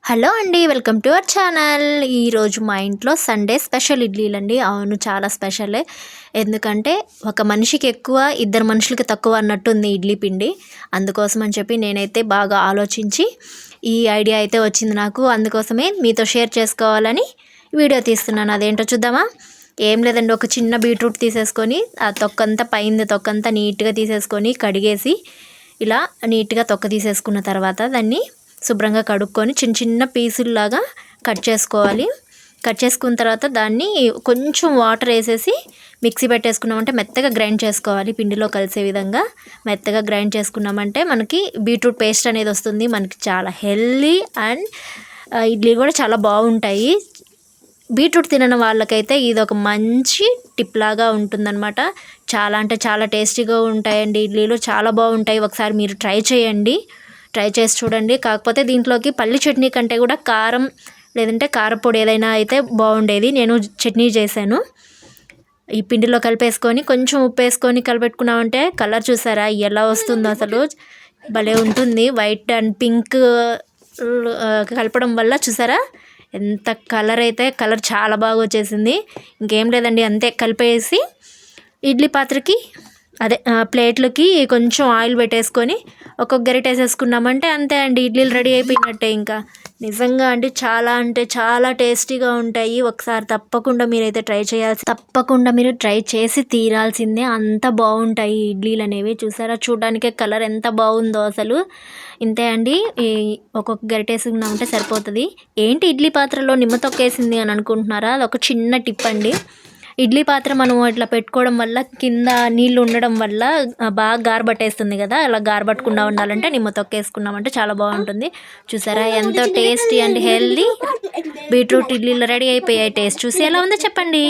Hello అండి, welcome to our channel. ఈరోజు మా ఇంట్లో సండే స్పెషల్ ఇడ్లీలండి. అవును, చాలా స్పెషలే. ఎందుకంటే ఒక మనిషికి ఎక్కువ, ఇద్దరు మనుషులకి తక్కువ అన్నట్టుంది ఇడ్లీ పిండి. అందుకోసం అని చెప్పి నేనైతే బాగా ఆలోచించి ఈ ఐడియా అయితే వచ్చింది నాకు. అందుకోసమే మీతో షేర్ చేసుకోవాలని వీడియో తీస్తున్నాను. అదేంటో చూద్దామా? ఏం లేదండి, ఒక చిన్న బీట్రూట్ తీసేసుకొని ఆ తొక్కంతా పైంది తొక్కంతా నీట్గా తీసేసుకొని కడిగేసి ఇలా నీట్గా తొక్క తీసేసుకున్న తర్వాత దాన్ని శుభ్రంగా కడుక్కొని చిన్న చిన్న పీసుల్లాగా కట్ చేసుకోవాలి. కట్ చేసుకున్న తర్వాత దాన్ని కొంచెం వాటర్ వేసేసి మిక్సీ పెట్టేసుకున్నామంటే మెత్తగా గ్రైండ్ చేసుకోవాలి. పిండిలో కలిసే విధంగా మెత్తగా గ్రైండ్ చేసుకున్నామంటే మనకి బీట్రూట్ పేస్ట్ అనేది వస్తుంది. మనకి చాలా హెల్దీ అండ్ ఇడ్లీ కూడా చాలా బాగుంటాయి. బీట్రూట్ తినని వాళ్ళకైతే ఇది ఒక మంచి టిప్ లాగా ఉంటుందన్నమాట. చాలా అంటే చాలా టేస్టీగా ఉంటాయండి ఇడ్లీలు, చాలా బాగుంటాయి. ఒకసారి మీరు ట్రై చేసి చూడండి. కాకపోతే దీంట్లోకి పల్లి చట్నీ కంటే కూడా కారం లేదంటే కారపొడి ఏదైనా అయితే బాగుండేది. నేను చట్నీ చేశాను. ఈ పిండిలో కలిపేసుకొని కొంచెం ఉప్పు వేసుకొని కలిపెట్టుకున్నామంటే కలర్ చూసారా ఎలా వస్తుందో, అసలు భలే ఉంటుంది. వైట్ అండ్ పింక్ కలపడం వల్ల చూసారా ఎంత కలర్ చాలా బాగా వచ్చేసింది. ఇంకేం లేదండి, అంతే కలిపేసి ఇడ్లీ పాత్రకి ప్లేట్లకి కొంచెం ఆయిల్ పెట్టేసుకొని ఒక్కొక్క గరిట వేసేసుకున్నామంటే అంతే అండి, ఇడ్లీలు రెడీ అయిపోయినట్టే. ఇంకా నిజంగా అంటే చాలా టేస్టీగా ఉంటాయి. ఒకసారి తప్పకుండా మీరు ట్రై చేసి తీరాల్సిందే. అంత బాగుంటాయి ఇడ్లీలు అనేవి. చూసారా, చూడడానికే కలర్ ఎంత బాగుందో అసలు. ఇంతే అండి, ఒక్కొక్క గరిట వేసుకున్నామంటే సరిపోతుంది. ఏంటి ఇడ్లీ పాత్రలో నిమ్మ తొక్కేసింది అని అనుకుంటున్నారా? అదొక చిన్న టిప్ అండి. ఇడ్లీ పాత్ర మనం ఇట్లా పెట్టుకోవడం వల్ల కింద నీళ్ళు ఉండడం వల్ల బాగా గారబట్టేస్తుంది కదా. అలా గారబట్టకుండా ఉండాలంటే నిమ్మ తొక్కేసుకున్నామంటే చాలా బాగుంటుంది. చూసారా ఎంతో టేస్టీ అండ్ హెల్దీ బీట్రూట్ ఇడ్లీలు రెడీ అయిపోయాయి. టేస్ట్ చూసి ఎలా ఉందో చెప్పండి.